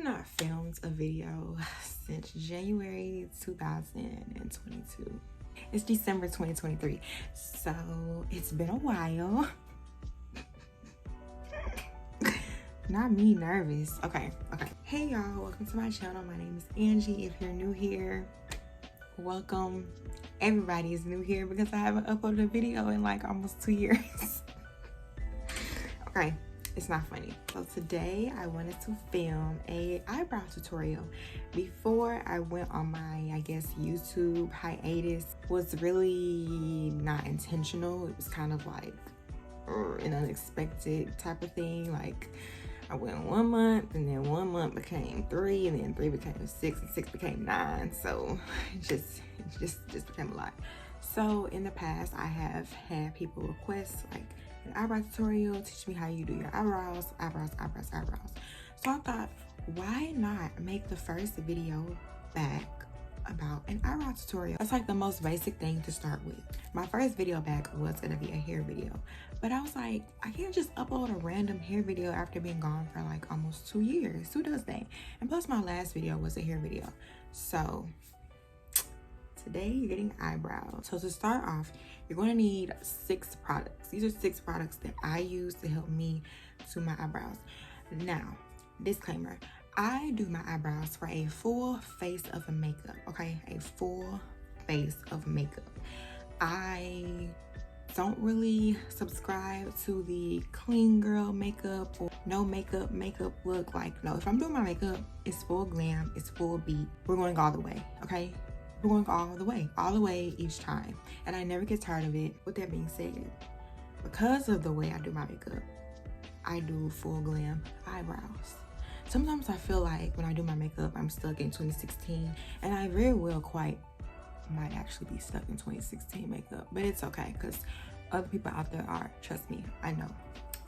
not filmed a video since January 2022. It's December 2023, so it's been a while. Not me nervous. Okay. Hey y'all, welcome to my channel. My name is Angie. If you're new here, welcome. Everybody is new here because I haven't uploaded a video in like almost 2 years. Okay, it's not funny. So today I wanted to film a eyebrow tutorial. Before I went on my, I guess, YouTube hiatus, was really not intentional. It was kind of like an unexpected type of thing. Like I went 1 month, and then 1 month became 3, and then 3 became 6, and 6 became 9. So it just became a lot. So in the past, I have had people request like an eyebrow tutorial, teach me how you do your eyebrows. So I thought, why not make the first video back about an eyebrow tutorial? That's like the most basic thing to start with. My first video back was gonna be a hair video, but I was like, I can't just upload a random hair video after being gone for like almost 2 years. Who does that? And plus my last video was a hair video. So today you're getting eyebrows. So to start off, you're going to need 6 products. These are 6 products that I use to help me do my eyebrows. Now, disclaimer, I do my eyebrows for a full face of makeup, okay? A full face of makeup. I don't really subscribe to the clean girl makeup or no makeup look. Like, no, if I'm doing my makeup, it's full glam, it's full beat. We're going all the way, okay? We're going all the way each time. And I never get tired of it. With that being said, because of the way I do my makeup, I do full glam eyebrows. Sometimes I feel like when I do my makeup, I'm stuck in 2016, and I very well might actually be stuck in 2016 makeup, but it's okay because other people out there are, trust me, I know.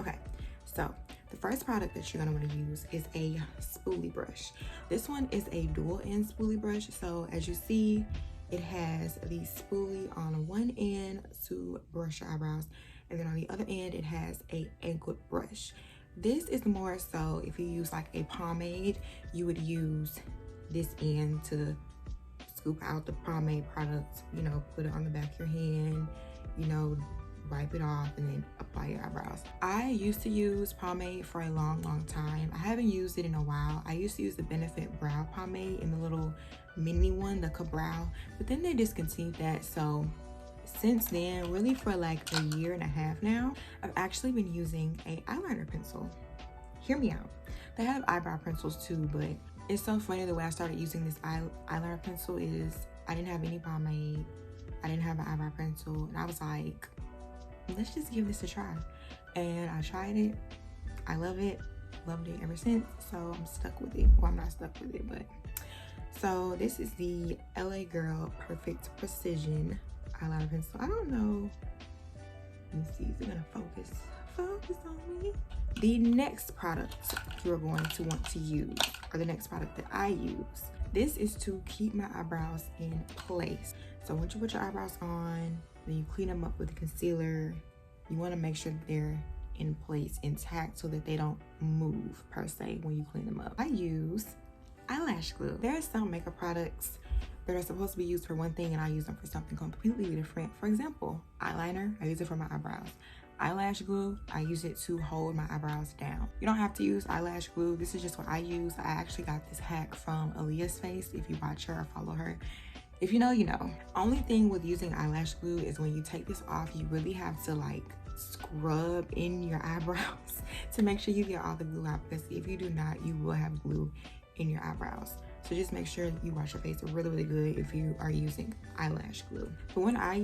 Okay, so the first product that you're gonna want to use is a spoolie brush. This one is a dual end spoolie brush. So as you see, it has the spoolie on one end to brush your eyebrows, and then on the other end, it has a angled brush. This is more so if you use like a pomade, you would use this end to scoop out the pomade product, you know, put it on the back of your hand, you know, wipe it off, and then apply your eyebrows. I used to use pomade for a long time. I haven't used it in a while. I used to use the Benefit brow pomade in the little mini one, the Ka-Brow, but then they discontinued that. So since then, really for like a 1.5 years now, I've actually been using a eyeliner pencil. Hear me out. They have eyebrow pencils too, but it's so funny the way I started using this eyeliner pencil is I didn't have any pomade, I didn't have an eyebrow pencil, and I was like, let's just give this a try. And I tried it, I love it, loved it ever since, so I'm stuck with it. Well, I'm not stuck with it, but so this is the LA Girl Perfect Precision eyeliner pencil. I don't know, let me see, is it gonna focus on me? The next product you're going to want to use, or the next product that I use, this is to keep my eyebrows in place. So once you put your eyebrows on, then you clean them up with a concealer, you want to make sure that they're in place, intact, so that they don't move per se when you clean them up. I use eyelash glue. There are some makeup products that are supposed to be used for one thing, and I use them for something completely different. For example, eyeliner, I use it for my eyebrows. Eyelash glue, I use it to hold my eyebrows down. You don't have to use eyelash glue. This is just what I use. I actually got this hack from Aaliyah's Face. If you watch her or follow her, if you know, you know. Only thing with using eyelash glue is when you take this off, you really have to like scrub in your eyebrows to make sure you get all the glue out, because if you do not, you will have glue in your eyebrows. So just make sure you wash your face really good if you are using eyelash glue. The one I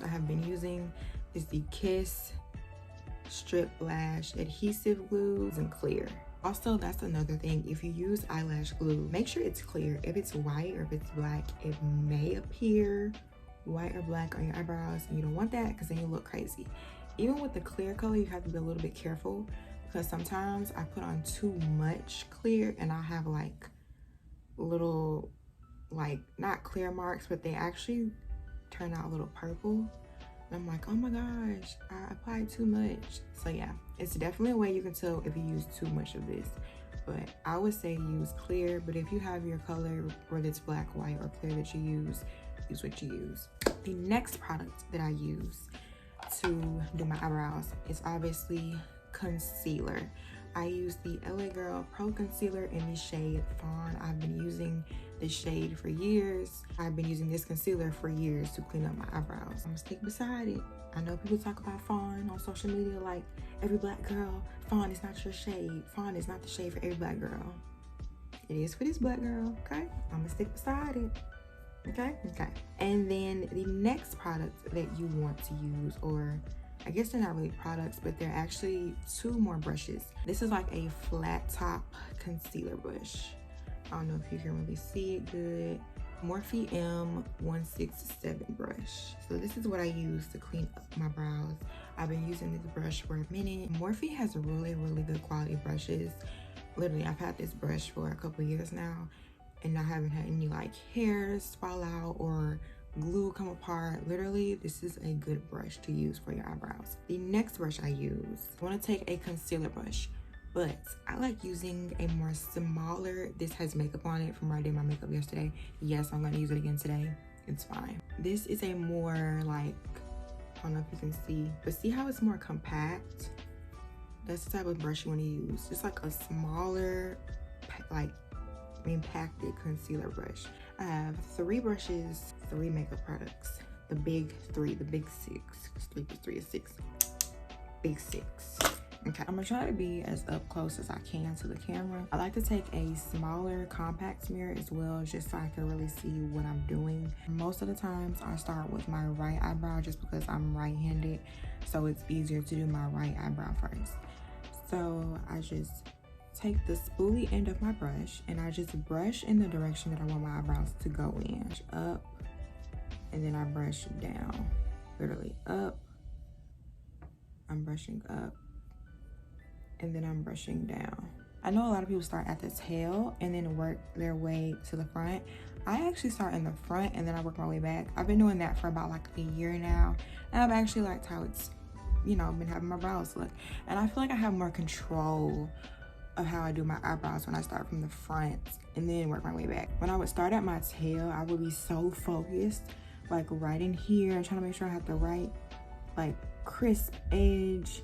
have been using is the Kiss Strip Lash Adhesive Glue and clear. Also, that's another thing, if you use eyelash glue, make sure it's clear. If it's white or if it's black, it may appear white or black on your eyebrows, and you don't want that because then you look crazy. Even with the clear color, you have to be a little bit careful, because sometimes I put on too much clear and I have like little, like, not clear marks, but they actually turn out a little purple. And I'm like, oh my gosh, I applied too much. So yeah, it's definitely a way you can tell if you use too much of this. but I would say use clear. But if you have your color, whether it's black, white, or clear that you use what you use. The next product that I use to do my eyebrows is obviously concealer. I use the LA Girl Pro Concealer in the shade Fawn. I've been using this shade for years. I've been using this concealer for years to clean up my eyebrows. I'm gonna stick beside it. I know people talk about Fawn on social media like every black girl. Fawn is not your shade. Fawn is not the shade for every black girl. It is for this black girl, okay? I'm gonna stick beside it. Okay. And then the next product that you want to use, or I guess they're not really products, but they're actually two more brushes. This is like a flat top concealer brush. I don't know if you can really see it good. Morphe M167 brush. So this is what I use to clean up my brows. I've been using this brush for a minute. Morphe has really good quality brushes. Literally, I've had this brush for a couple years now, and I haven't had any like hairs fall out or glue come apart. Literally, this is a good brush to use for your eyebrows. The next brush I use, I want to take a concealer brush, but I like using a more smaller, this has makeup on it from where I did my makeup yesterday. Yes, I'm gonna use it again today. It's fine. This is a more like, I don't know if you can see, but see how it's more compact? That's the type of brush you want to use. Just like a smaller, like impacted concealer brush. I have 3 brushes, 3 makeup products. The big 3, the big 6. 3 plus 3 is 6. Big 6. Okay, I'm gonna try to be as up close as I can to the camera. I like to take a smaller compact mirror as well, just so I can really see what I'm doing. Most of the times I start with my right eyebrow just because I'm right-handed, so it's easier to do my right eyebrow first. So I just take the spoolie end of my brush and I just brush in the direction that I want my eyebrows to go in. Up, and then I brush down. Literally up, I'm brushing up, and then I'm brushing down. I know a lot of people start at the tail and then work their way to the front. I actually start in the front and then I work my way back. I've been doing that for about like a year now, and I've actually liked how it's, you know, been having my brows look. And I feel like I have more control of how I do my eyebrows when I start from the front and then work my way back. When I would start at my tail, I would be so focused, like right in here, trying to make sure I have the right, like crisp edge,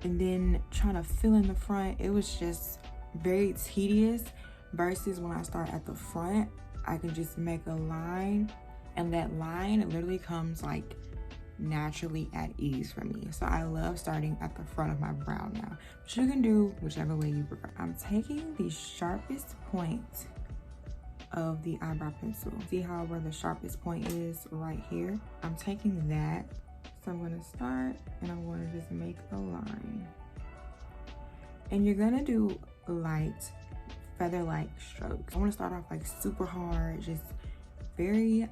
and then trying to fill in the front. It was just very tedious, versus when I start at the front, I can just make a line, and that line literally comes like naturally at ease for me. So I love starting at the front of my brow now, but you can do whichever way you prefer. I'm taking the sharpest point of the eyebrow pencil. See how where the sharpest point is right here? I'm taking that. So I'm gonna start and I'm gonna just make a line. And you're gonna do light, feather-like strokes. I wanna start off like super hard, just very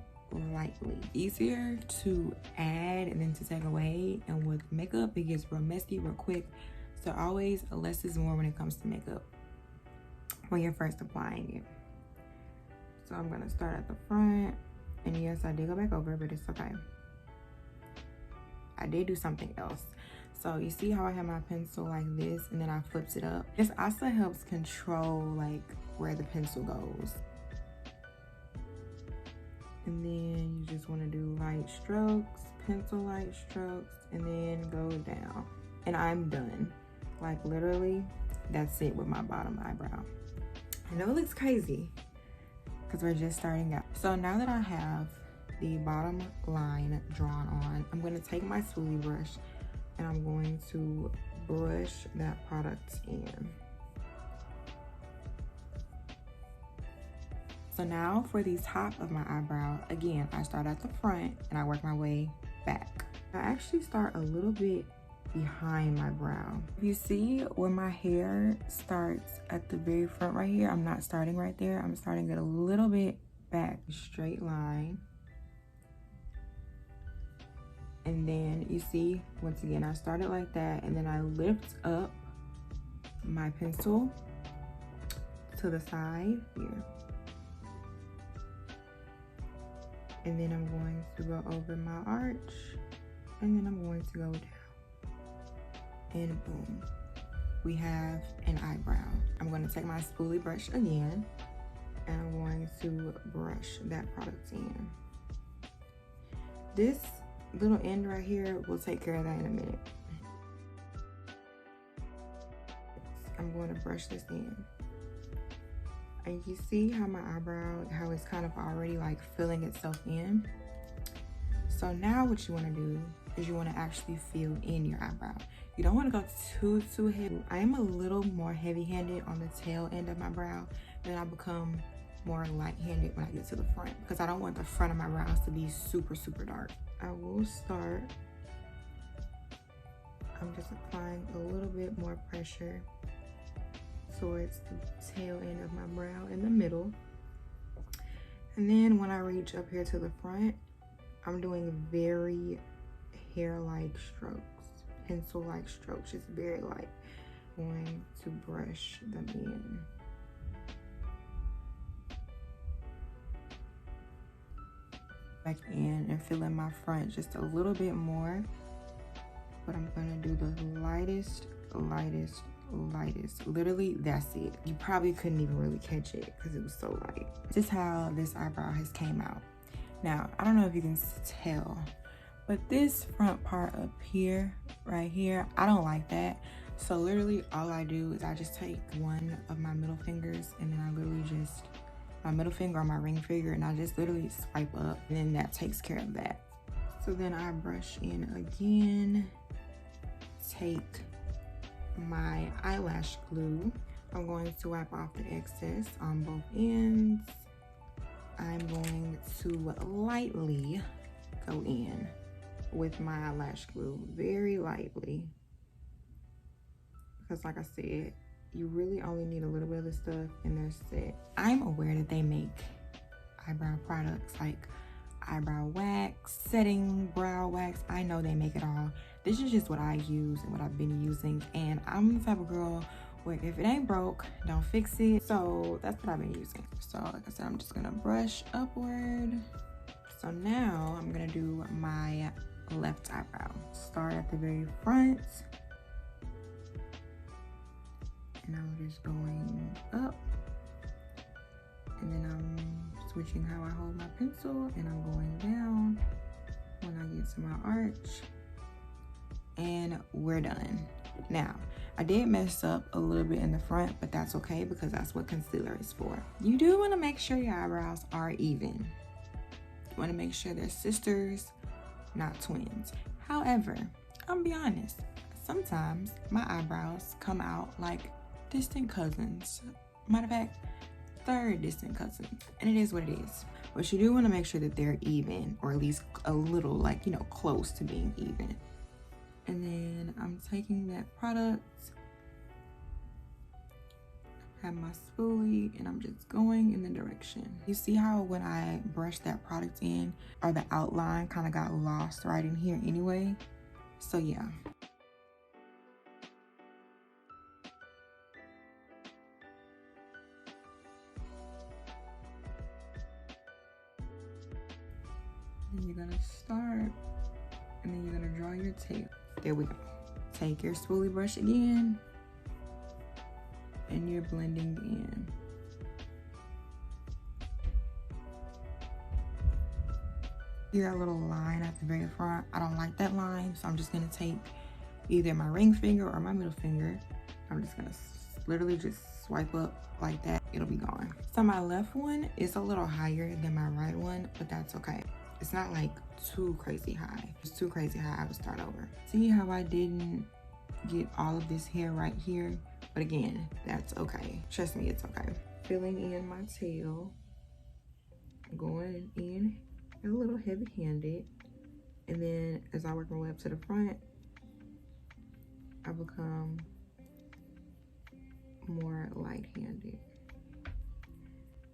lightly. Easier to add and then to take away, and with makeup it gets real messy real quick. So always less is more when it comes to makeup when you're first applying it. So I'm gonna start at the front, and yes, I did go back over, but it's okay. I did do something else. So you see how I have my pencil like this and then I flipped it up? This also helps control like where the pencil goes. And then you just want to do light strokes, pencil light strokes, and then go down. And I'm done. Like literally, that's it with my bottom eyebrow. I know it looks crazy because we're just starting out. So now that I have the bottom line drawn on, I'm going to take my spoolie brush and I'm going to brush that product in. So now for the top of my eyebrow, again, I start at the front and I work my way back. I actually start a little bit behind my brow. You see where my hair starts at the very front right here? I'm not starting right there. I'm starting it a little bit back. Straight line. And then you see, once again, I started like that, and then I lift up my pencil to the side here. And then I'm going to go over my arch, and then I'm going to go down. And boom. we have an eyebrow. I'm going to take my spoolie brush again, and I'm going to brush that product in. This little end right here will take care of that in a minute. I'm going to brush this in. And you see how my eyebrow, how it's kind of already like filling itself in. So now what you want to do is you want to actually fill in your eyebrow. You don't want to go too heavy. I am a little more heavy-handed on the tail end of my brow, then I become more light-handed when I get to the front, because I don't want the front of my brows to be super dark. I will start. I'm just applying a little bit more pressure towards the tail end of my brow in the middle. And then when I reach up here to the front, I'm doing very hair-like strokes, pencil-like strokes, just very light. I'm going to brush them in. Back in and fill in my front just a little bit more, but I'm gonna do the lightest. Literally, that's it. You probably couldn't even really catch it because it was so light. This is how this eyebrow has came out. Now, I don't know if you can tell, but this front part up here, right here, I don't like that. So literally all I do is I just take one of my middle fingers, and then I literally just, my middle finger on my ring finger, and I just literally swipe up, and then that takes care of that. So then I brush in again, take my eyelash glue. I'm going to wipe off the excess on both ends. I'm going to lightly go in with my eyelash glue, very lightly, because like I said, you really only need a little bit of this stuff and they're set. I'm aware that they make eyebrow products like eyebrow wax, setting brow wax. I know they make it all. This is just what I use and what I've been using, and I'm the type of girl where if it ain't broke, don't fix it. So that's what I've been using. So like I said, I'm just gonna brush upward. So now I'm gonna do my left eyebrow. Start at the very front, and I'm just going up, and then I'm switching how I hold my pencil, and I'm going down when I get to my arch, and we're done. Now, I did mess up a little bit in the front, but that's okay because that's what concealer is for. You do want to make sure your eyebrows are even. You want to make sure they're sisters, not twins. However, I'm gonna be honest, sometimes my eyebrows come out like distant cousins. Matter of fact, third distant cousins, and it is what it is. But you do want to make sure that they're even, or at least a little, like, you know, close to being even. And then I'm taking that product, have my spoolie, and I'm just going in the direction. You see how when I brushed that product in, or the outline kind of got lost right in here anyway? So yeah. Then you're gonna start, and then you're gonna draw your tape. There we go. Take your spoolie brush again, and you're blending in. See that little line at the very front? I don't like that line, so I'm just gonna take either my ring finger or my middle finger. I'm just gonna literally just swipe up like that. It'll be gone. So my left one is a little higher than my right one, but that's okay. It's not like too crazy high. If it's too crazy high, I would start over. See how I didn't get all of this hair right here? But again, that's okay. Trust me, it's okay. Filling in my tail, going in a little heavy-handed, and then as I work my way up to the front, I become more light-handed.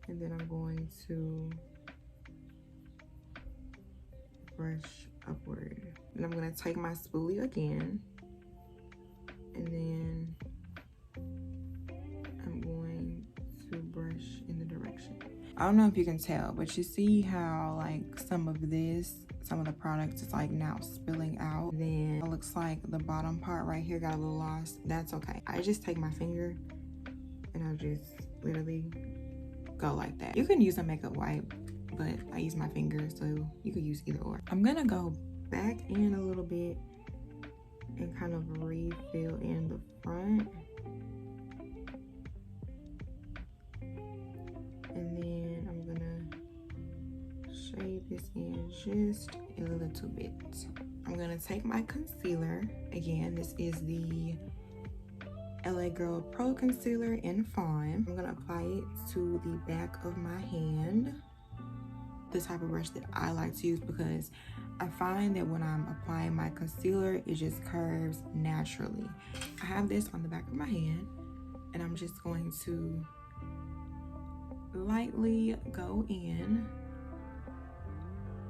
And then I'm going to brush upward. And I'm gonna take my spoolie again, and then I'm going to brush in the direction. I don't know if you can tell, but you see how like some of this some of the products is like now spilling out. Then it looks like the bottom part right here got a little lost. That's okay. I just take my finger and I just literally go like that. You can use a makeup wipe, but I use my finger, so you could use either or. I'm gonna go back in a little bit and kind of refill in the front. And then I'm gonna shade this in just a little bit. I'm gonna take my concealer. Again, this is the LA Girl Pro Concealer in Fawn. I'm gonna apply it to the back of my hand. The type of brush that I like to use, because I find that when I'm applying my concealer, it just curves naturally. I have this on the back of my hand, and I'm just going to lightly go in,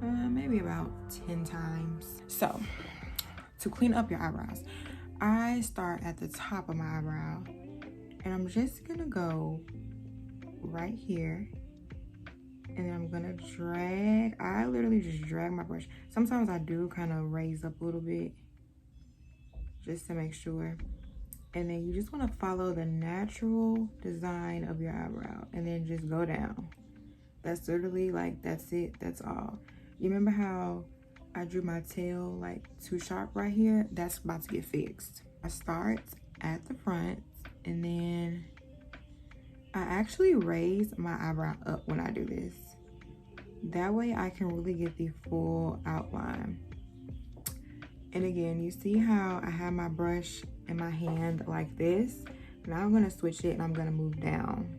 maybe about 10 times. So, to clean up your eyebrows, I start at the top of my eyebrow, and I'm just gonna go right here. And then I'm gonna drag. I literally just drag my brush. Sometimes I do kind of raise up a little bit just to make sure. And then you just want to follow the natural design of your eyebrow and then just go down. That's literally like, that's it, that's all. You remember how I drew my tail like too sharp right here? That's about to get fixed. I start at the front, and then I actually raise my eyebrow up when I do this. That way I can really get the full outline. And again, you see how I have my brush in my hand like this? Now I'm gonna switch it and I'm gonna move down.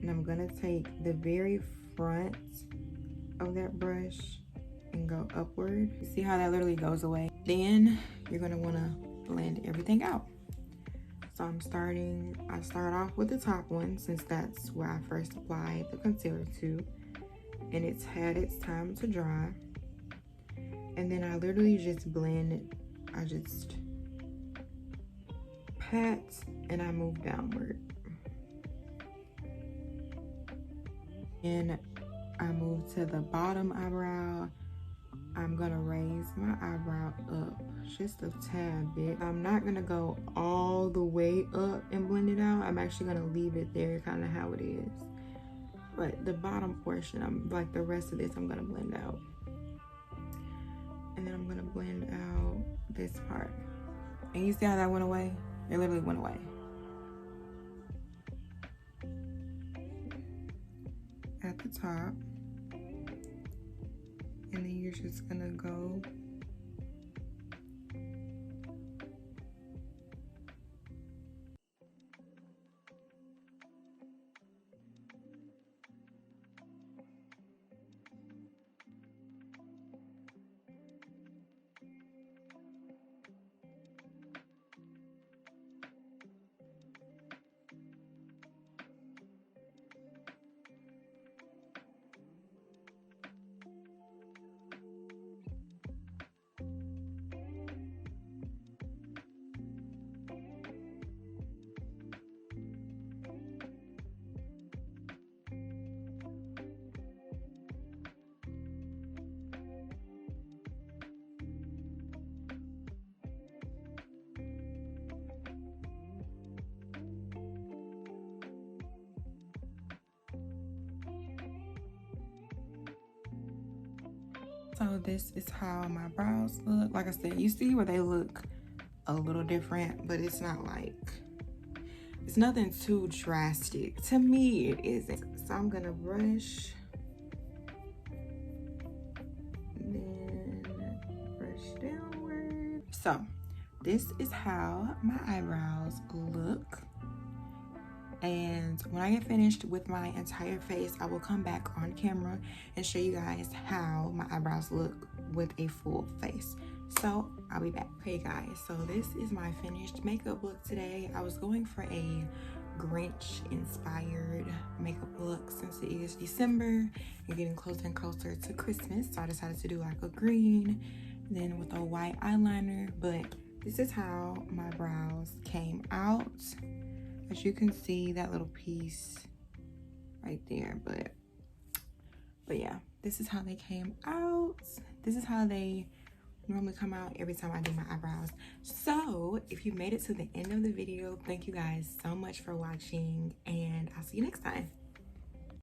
And I'm gonna take the very front of that brush and go upward. You see how that literally goes away? Then you're gonna wanna blend everything out. So I start off with the top one, since that's where I first applied the concealer to, and it's had its time to dry. And then I literally just blend it. I just pat and I move downward. And I move to the bottom eyebrow. I'm gonna raise my eyebrow up just a tad bit. I'm not gonna go all the way up and blend it out. I'm actually gonna leave it there kind of how it is. But the bottom portion, I'm like the rest of this, I'm gonna blend out. And then I'm gonna blend out this part. And you see how that went away? It literally went away. At the top. And then you're just gonna go So this is how my brows look. Like I said, you see where they look a little different, but it's not like, it's nothing too drastic. To me, it isn't. So I'm gonna brush, then brush downward. So this is how my eyebrows look. And when I get finished with my entire face, I will come back on camera and show you guys how my eyebrows look with a full face. So I'll be back. Hey guys, so this is my finished makeup look today. I was going for a Grinch inspired makeup look since it is December and getting closer and closer to Christmas. So I decided to do like a green, then with a white eyeliner. But this is how my brows came out. As you can see, that little piece right there, but But yeah, this is how they came out. This is how they normally come out every time I do my eyebrows. So if you made it to the end of the video, thank you guys so much for watching, and I'll see you next time.